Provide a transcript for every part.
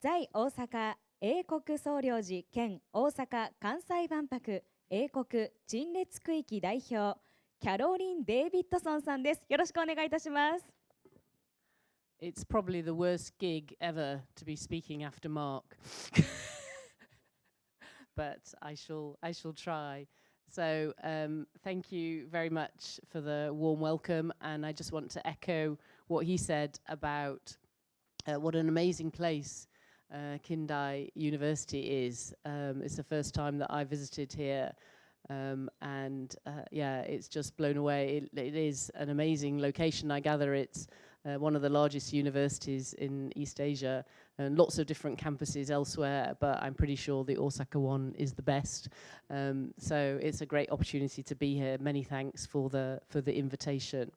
在大阪英国総領事兼大阪・関西万博英国陳列区域代表キャロリン・デービッドソンさんです。よろしくお願いいたします。It's probably the worst gig ever to be speaking after Mark, but I shall try. So thank you very much for the warm welcome, and I just want to echo what he said about what an amazing place Kindai University is. It's the first time that I visited here, and yeah, it's just blown away. It is an amazing location. I gather it's one of the largest universities in East Asia, and lots of different campuses elsewhere, but I'm pretty sure the Osaka one is the best. So it's a great opportunity to be here. Many thanks for the invitation.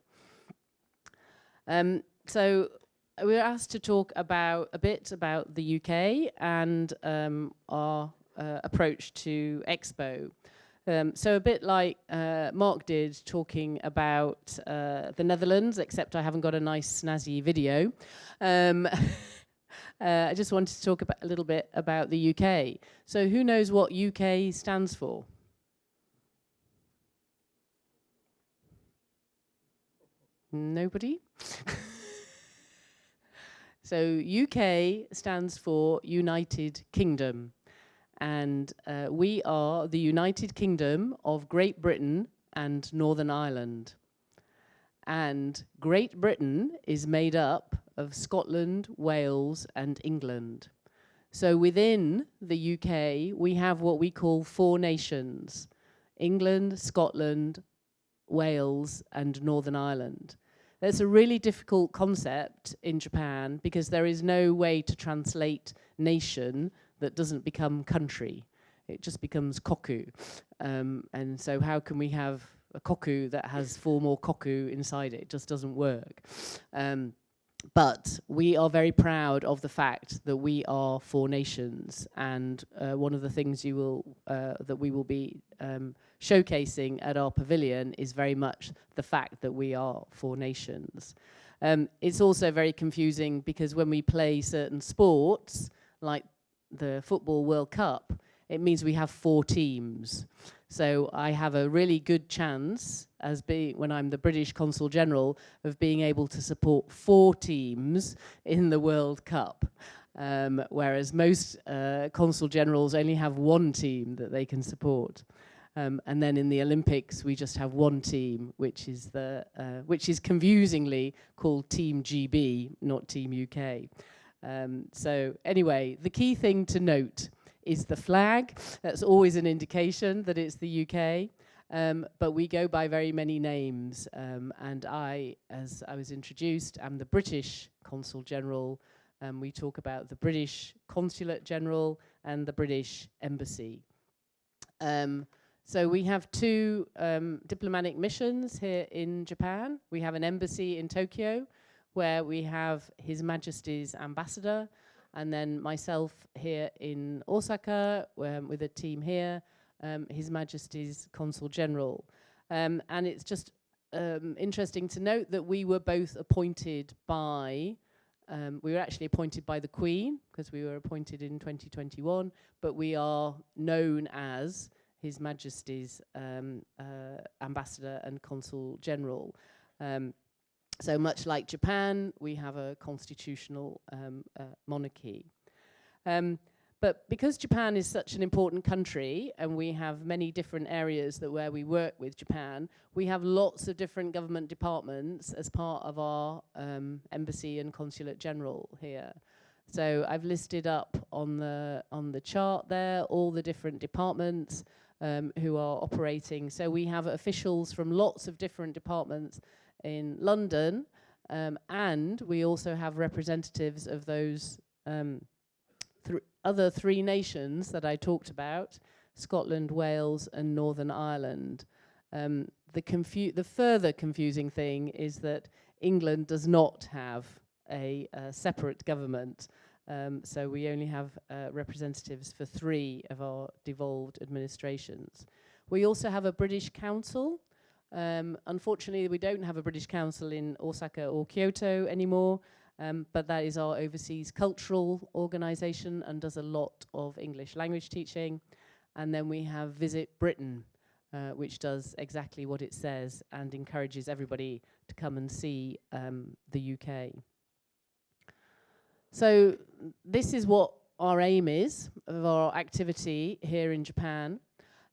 So we were asked to talk a bit about the UK and our approach to Expo. So a bit like Mark did, talking about the Netherlands, except I haven't got a nice snazzy video. I just wanted to talk a little bit about the UK. So who knows what UK stands for? Nobody? So UK stands for United Kingdom. And we are the United Kingdom of Great Britain and Northern Ireland. And Great Britain is made up of Scotland, Wales, and England. So within the UK, we have what we call four nations: England, Scotland, Wales, and Northern Ireland. That's a really difficult concept in Japan because there is no way to translate nation that doesn't become country. It just becomes koku. And so how can we have a koku that has four more koku inside it? It just doesn't work. But we are very proud of the fact that we are four nations. And one of the things that we will be showcasing at our pavilion is very much the fact that we are four nations. It's also very confusing because when we play certain sports, like the Football World Cup, it means we have four teams. So I have a really good chance, when I'm the British Consul General, of being able to support four teams in the World Cup. Whereas most Consul Generals only have one team that they can support. And then in the Olympics, we just have one team, which is confusingly called Team GB, not Team UK. So anyway, the key thing to note is the flag. That's always an indication that it's the UK, but we go by very many names. And I, as I was introduced, am the British Consul General. We talk about the British Consulate General and the British Embassy. So we have two diplomatic missions here in Japan. We have an embassy in Tokyo, where we have His Majesty's Ambassador, and then myself here in Osaka with a team here, His Majesty's Consul General. And it's just interesting to note that we were both appointed by, we were actually appointed by the Queen, because we were appointed in 2021, but we are known as His Majesty's Ambassador and Consul General. So much like Japan, we have a constitutional monarchy. But because Japan is such an important country and we have many different areas where we work with Japan, we have lots of different government departments as part of our embassy and consulate general here. So I've listed up on the chart there all the different departments who are operating. So we have officials from lots of different departments in London, and we also have representatives of those other three nations that I talked about: Scotland, Wales, and Northern Ireland. The further confusing thing is that England does not have a separate government, so we only have representatives for three of our devolved administrations. We also have a British Council. Unfortunately, we don't have a British Council in Osaka or Kyoto anymore, but that is our overseas cultural organisation and does a lot of English language teaching. And then we have Visit Britain, which does exactly what it says and encourages everybody to come and see the UK. So this is what our aim is of our activity here in Japan.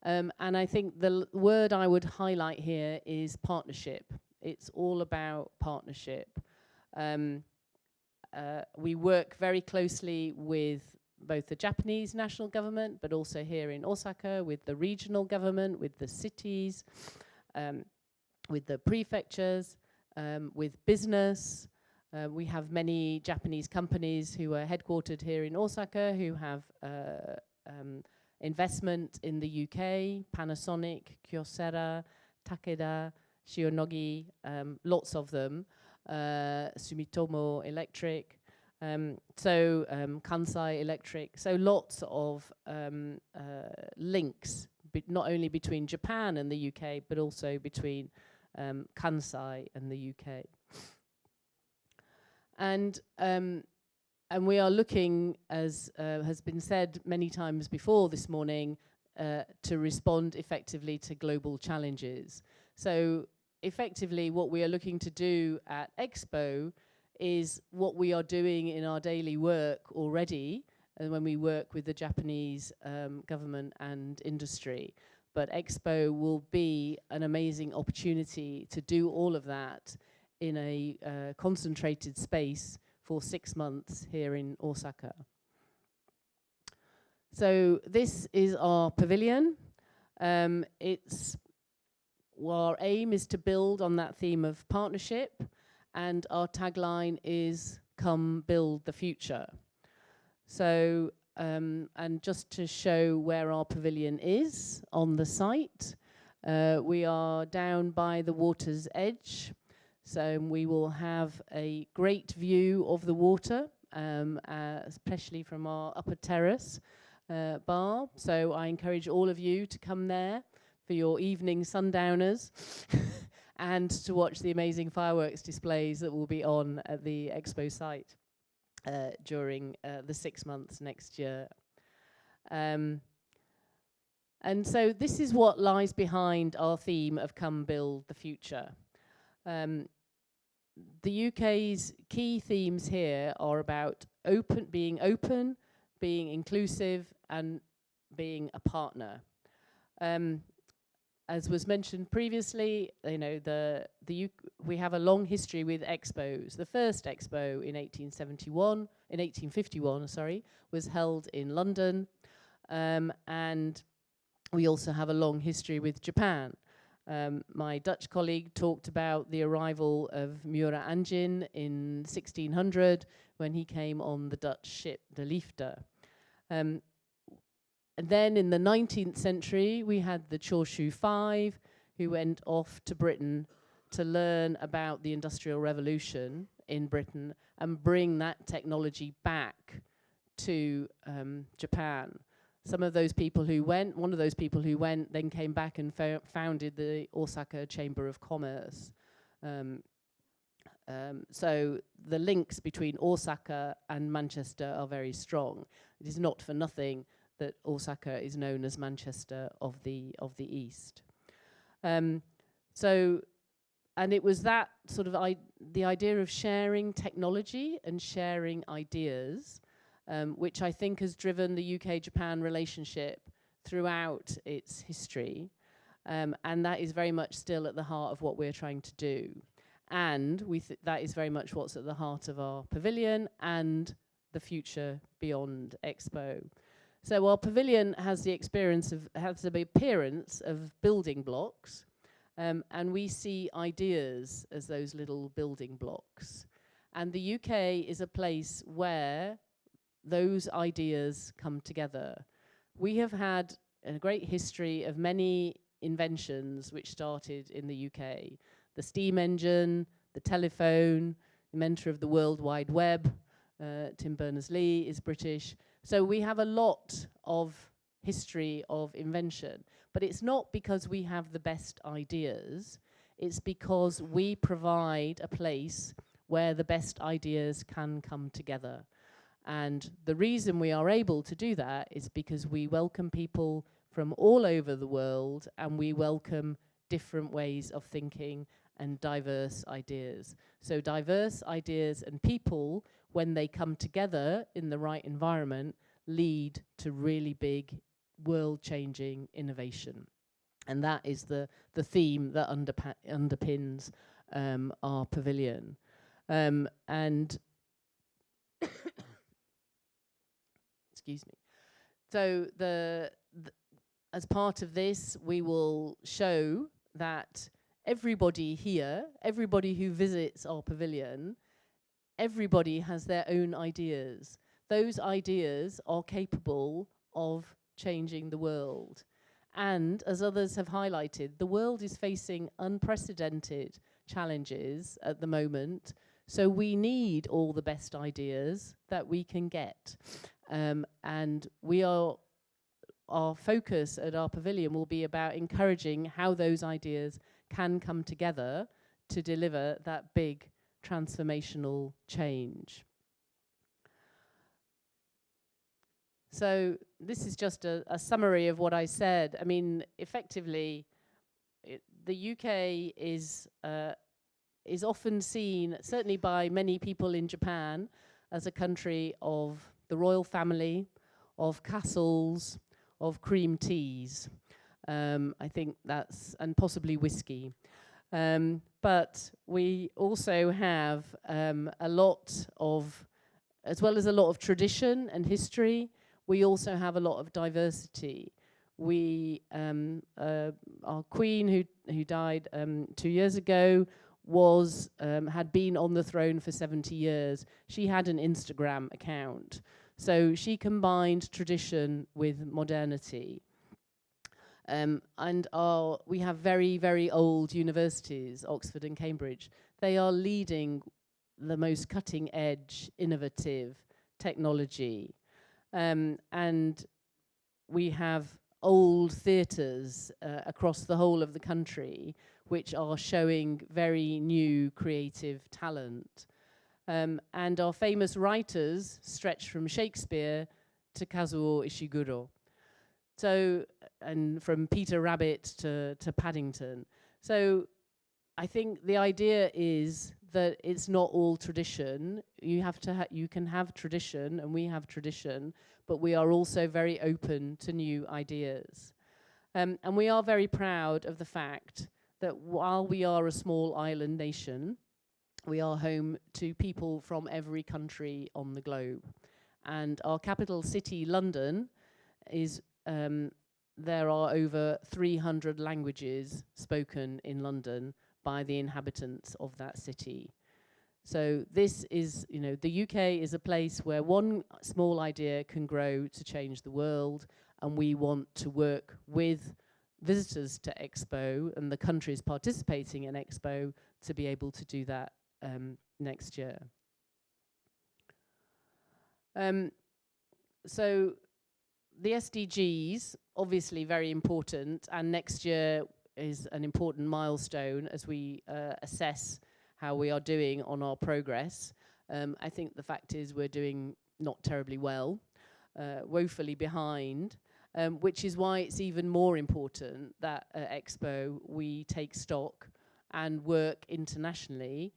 And I think the word I would highlight here is partnership. It's all about partnership. We work very closely with both the Japanese national government, but also here in Osaka with the regional government, with the cities, with the prefectures, with business. We have many Japanese companies who are headquartered here in Osaka who have investment in the UK, Panasonic, Kyocera, Takeda, Shionogi, lots of them, Sumitomo Electric, Kansai Electric, so lots of links, not only between Japan and the UK, but also between Kansai and the UK. And we are looking, as has been said many times before this morning, to respond effectively to global challenges. So effectively what we are looking to do at Expo is what we are doing in our daily work already, and when we work with the Japanese government and industry. But Expo will be an amazing opportunity to do all of that in a concentrated space for 6 months here in Osaka. So this is our pavilion. Our aim is to build on that theme of partnership, and our tagline is "Come build the future." So, and just to show where our pavilion is on the site, we are down by the water's edge. So we will have a great view of the water, especially from our upper terrace bar. So I encourage all of you to come there for your evening sundowners and to watch the amazing fireworks displays that will be on at the Expo site during the 6 months next year. And so this is what lies behind our theme of Come Build the Future. The UK's key themes here are about being open, being inclusive, and being a partner. As was mentioned previously, you know, we have a long history with expos. The first expo in 1851, was held in London, and we also have a long history with Japan. My Dutch colleague talked about the arrival of Murat Angin in 1600 when he came on the Dutch ship De Liefde. And then in the 19th century, we had the Choshu Five, who went off to Britain to learn about the Industrial Revolution in Britain and bring that technology back to Japan. Some of those people who went, one of those people who went, then came back and founded the Osaka Chamber of Commerce. So the links between Osaka and Manchester are very strong. It is not for nothing that Osaka is known as Manchester of the East. And it was that sort of the idea of sharing technology and sharing ideas, which I think has driven the UK-Japan relationship throughout its history. And that is very much still at the heart of what we're trying to do. And that is very much what's at the heart of our pavilion and the future beyond Expo. So our pavilion has the appearance of building blocks, and we see ideas as those little building blocks. And the UK is a place where those ideas come together. We have had a great history of many inventions which started in the UK. The steam engine, the telephone, inventor of the World Wide Web, Tim Berners-Lee is British. So we have a lot of history of invention, but it's not because we have the best ideas, it's because we provide a place where the best ideas can come together. And the reason we are able to do that is because we welcome people from all over the world, and we welcome different ways of thinking and diverse ideas. So diverse ideas and people, when they come together in the right environment, lead to really big world-changing innovation. And that is the theme that underpins our pavilion. And excuse me. So as part of this, we will show that everybody here, everybody who visits our pavilion, everybody has their own ideas. Those ideas are capable of changing the world. And as others have highlighted, the world is facing unprecedented challenges at the moment. So we need all the best ideas that we can get. And our focus at our pavilion will be about encouraging how those ideas can come together to deliver that big transformational change. So this is just a summary of what I said. I mean, effectively, the UK is often seen, certainly by many people in Japan, as a country of the royal family, of castles, of cream teas. I think that's, and possibly whiskey. But we also have a lot of, as well as a lot of tradition and history, we also have a lot of diversity. We, our queen who died 2 years ago was, had been on the throne for 70 years. She had an Instagram account. So she combined tradition with modernity. And we have very, very old universities, Oxford and Cambridge. They are leading the most cutting edge, innovative technology. And we have old theatres across the whole of the country, which are showing very new creative talent. And our famous writers stretch from Shakespeare to Kazuo Ishiguro. So, and from Peter Rabbit to Paddington. So I think the idea is that it's not all tradition. You have to you can have tradition, and we have tradition, but we are also very open to new ideas. And we are very proud of the fact that while we are a small island nation, we are home to people from every country on the globe. And our capital city, London, is, there are over 300 languages spoken in London by the inhabitants of that city. So this is, you know, the UK is a place where one small idea can grow to change the world, and we want to work with visitors to Expo and the countries participating in Expo to be able to do that next year. So the SDGs, obviously very important, and next year is an important milestone as we assess how we are doing on our progress. I think the fact is we're doing not terribly well, woefully behind, which is why it's even more important that at Expo we take stock and work internationally,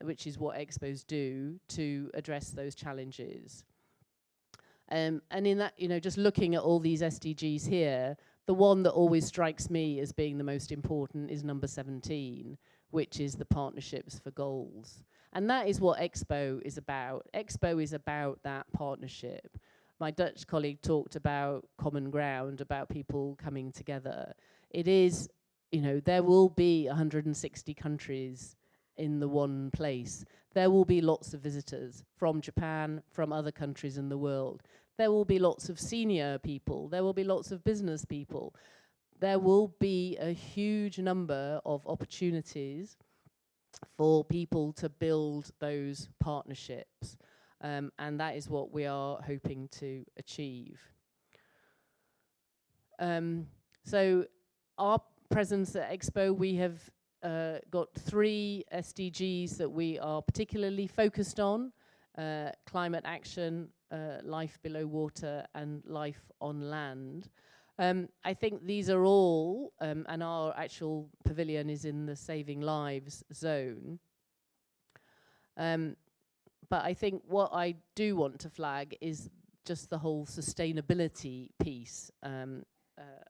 which is what Expos do, to address those challenges. And in that, you know, just looking at all these SDGs here, the one that always strikes me as being the most important is number 17, which is the partnerships for goals. And that is what Expo is about. Expo is about that partnership. My Dutch colleague talked about common ground, about people coming together. It is, you know, there will be 160 countries in the one place. There will be lots of visitors from Japan, from other countries in the world. There will be lots of senior people. There will be lots of business people. There will be a huge number of opportunities for people to build those partnerships. And that is what we are hoping to achieve. So our presence at Expo, we have got 3 SDGs that we are particularly focused on: climate action, life below water, and life on land. I think these are all, and our actual pavilion is in the Saving Lives zone. But I think what I do want to flag is just the whole sustainability piece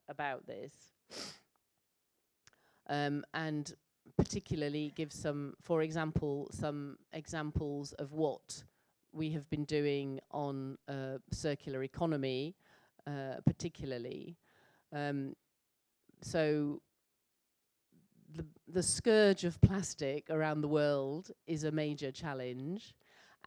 about this. And particularly give some, for example, some examples of what we have been doing on circular economy, particularly. So the scourge of plastic around the world is a major challenge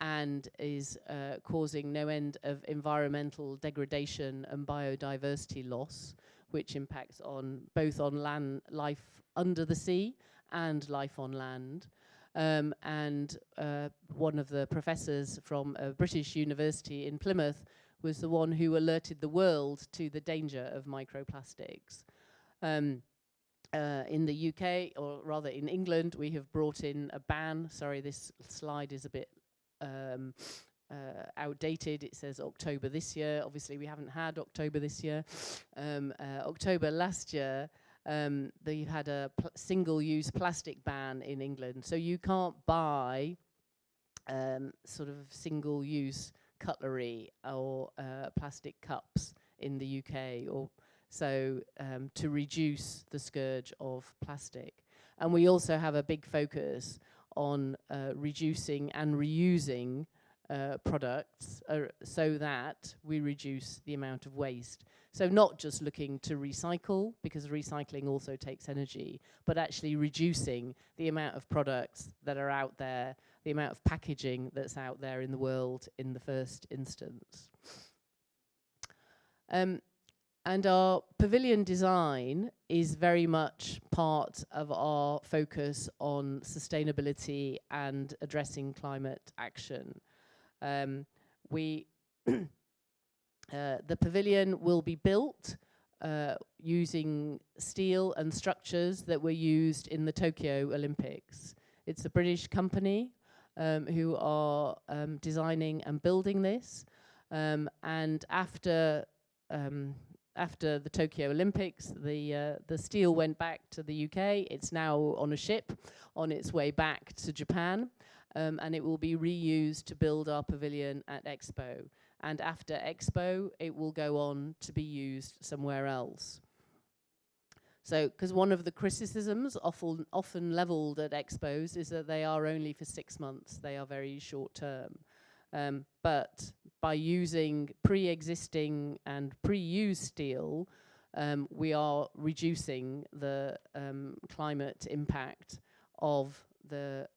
and is causing no end of environmental degradation and biodiversity loss, which impacts on both on land life under the sea and life on land. And one of the professors from a British university in Plymouth was the one who alerted the world to the danger of microplastics. In the UK, or rather in England, we have brought in a ban. Sorry, this slide is a bit outdated. It says October this year. Obviously, we haven't had October this year. October last year, they had a single-use plastic ban in England. So you can't buy sort of single-use cutlery or plastic cups in the UK, or so to reduce the scourge of plastic. And we also have a big focus on reducing and reusing products so that we reduce the amount of waste. So not just looking to recycle, because recycling also takes energy, but actually reducing the amount of products that are out there, the amount of packaging that's out there in the world in the first instance. And our pavilion design is very much part of our focus on sustainability and addressing climate action. The pavilion will be built using steel and structures that were used in the Tokyo Olympics. It's a British company who are designing and building this. And after the Tokyo Olympics, the steel went back to the UK. It's now on a ship on its way back to Japan, and it will be reused to build our pavilion at Expo. And after Expo, it will go on to be used somewhere else. So, because one of the criticisms often leveled at Expos is that they are only for 6 months. They are very short term. But by using pre-existing and pre-used steel, we are reducing the climate impact of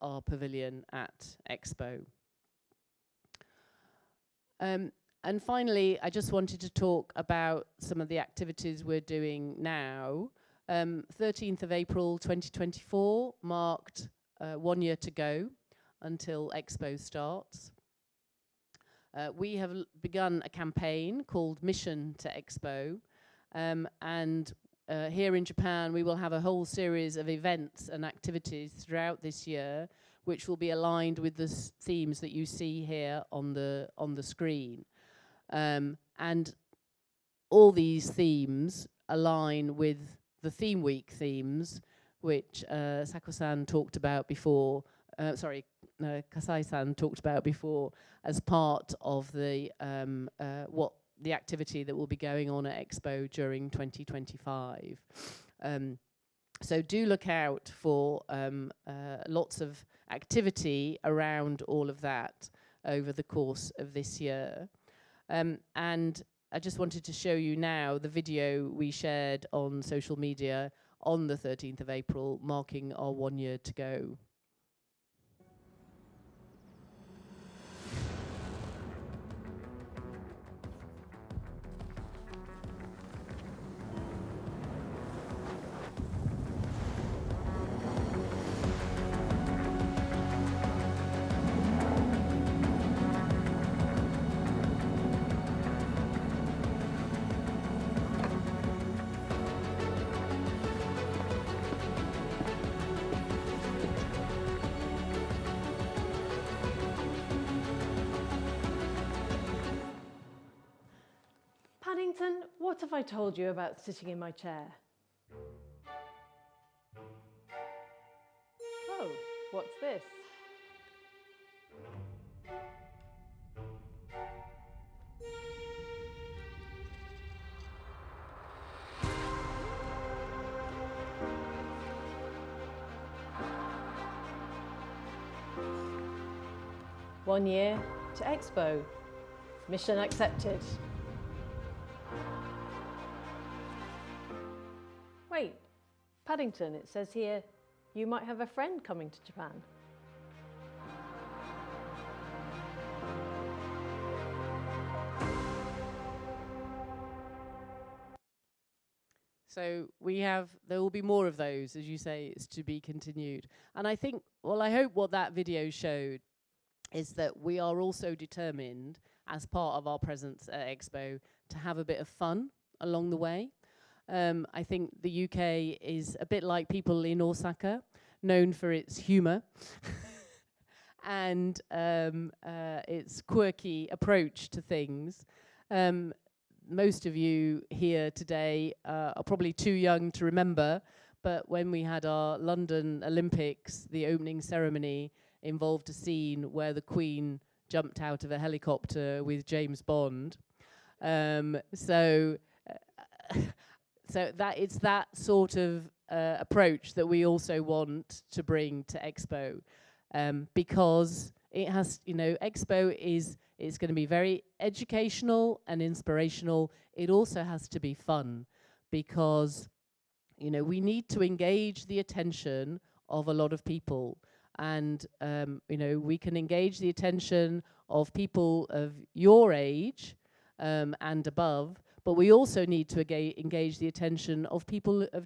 our pavilion at Expo. And finally, I just wanted to talk about some of the activities we're doing now. 13th of April 2024 marked 1 year to go until Expo starts. We have begun a campaign called Mission to Expo, and here in Japan we will have a whole series of events and activities throughout this year which will be aligned with the themes that you see here on the screen. And all these themes align with the Theme Week themes, which Sako-san talked about before, Kasai-san talked about before, as part of the the activity that will be going on at Expo during 2025. So do look out for lots of activity around all of that over the course of this year. And I just wanted to show you now the video we shared on social media on the 13th of April, marking our 1 year to go. What have I told you about sitting in my chair? Oh, what's this? One year to Expo. Mission accepted. Wait, Paddington, it says here, you might have a friend coming to Japan. So there will be more of those, as you say, it's to be continued. And I think, well, I hope what that video showed is that we are also determined, as part of our presence at Expo, to have a bit of fun along the way. I think the UK is a bit like people in Osaka, known for its humour and its quirky approach to things. Most of you here today are probably too young to remember, but when we had our London Olympics, the opening ceremony involved a scene where the Queen jumped out of a helicopter with James Bond. So that it's that sort of approach that we also want to bring to Expo, because it has, Expo is going to be very educational and inspirational. It also has to be fun, because we need to engage the attention of a lot of people. And, we can engage the attention of people of your age and above, but we also need to engage the attention of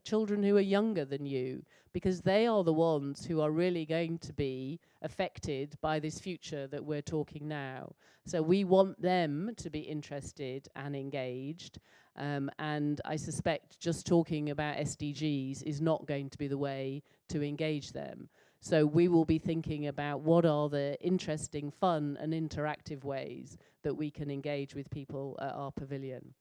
children who are younger than you, because they are the ones who are really going to be affected by this future that we're talking now. So we want them to be interested and engaged. And I suspect just talking about SDGs is not going to be the way to engage them. So we will be thinking about what are the interesting, fun and interactive ways that we can engage with people at our pavilion.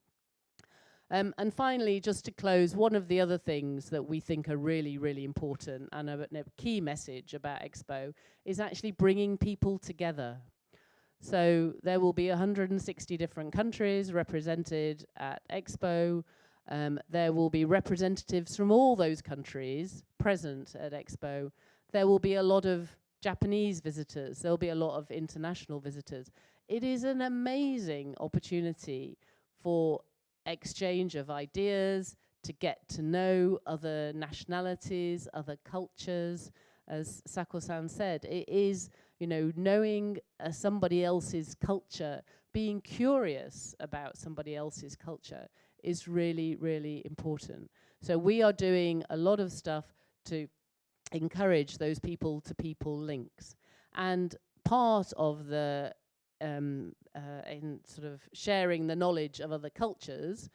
And finally, just to close, one of the other things that we think are really, really important and a key message about Expo is actually bringing people together. So there will be 160 different countries represented at Expo. There will be representatives from all those countries present at Expo. There will be a lot of Japanese visitors. There'll be a lot of international visitors. It is an amazing opportunity for exchange of ideas, to get to know other nationalities, other cultures. As Sako-san said, it is, knowing somebody else's culture, being curious about somebody else's culture is really, really important. So we are doing a lot of stuff to encourage those people-to-people links. And part of the in sort of sharing the knowledge of other cultures,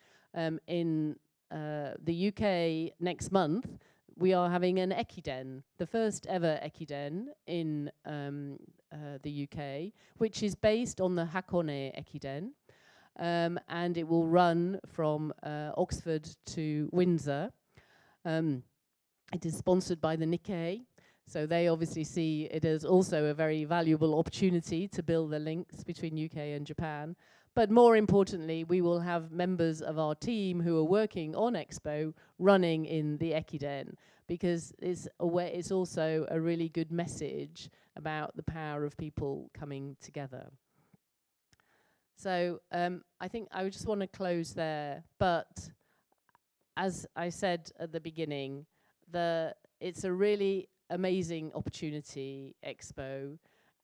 in the UK next month, we are having an Ekiden, the first ever Ekiden in the UK, which is based on the Hakone Ekiden, and it will run from Oxford to Windsor. It is sponsored by the Nikkei, so they obviously see it as also a very valuable opportunity to build the links between UK and Japan. But more importantly, we will have members of our team who are working on Expo running in the Ekiden, because it's also a really good message about the power of people coming together. So I think I would just want to close there, but as I said at the beginning, it's a really amazing opportunity, Expo.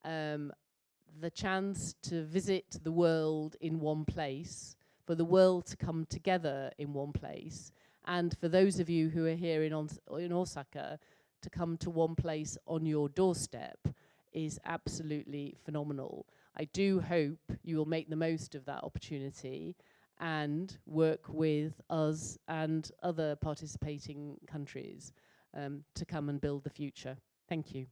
The chance to visit the world in one place, for the world to come together in one place, and for those of you who are here in Osaka to come to one place on your doorstep is absolutely phenomenal. I do hope you will make the most of that opportunity and work with us and other participating countries to come and build the future. Thank you.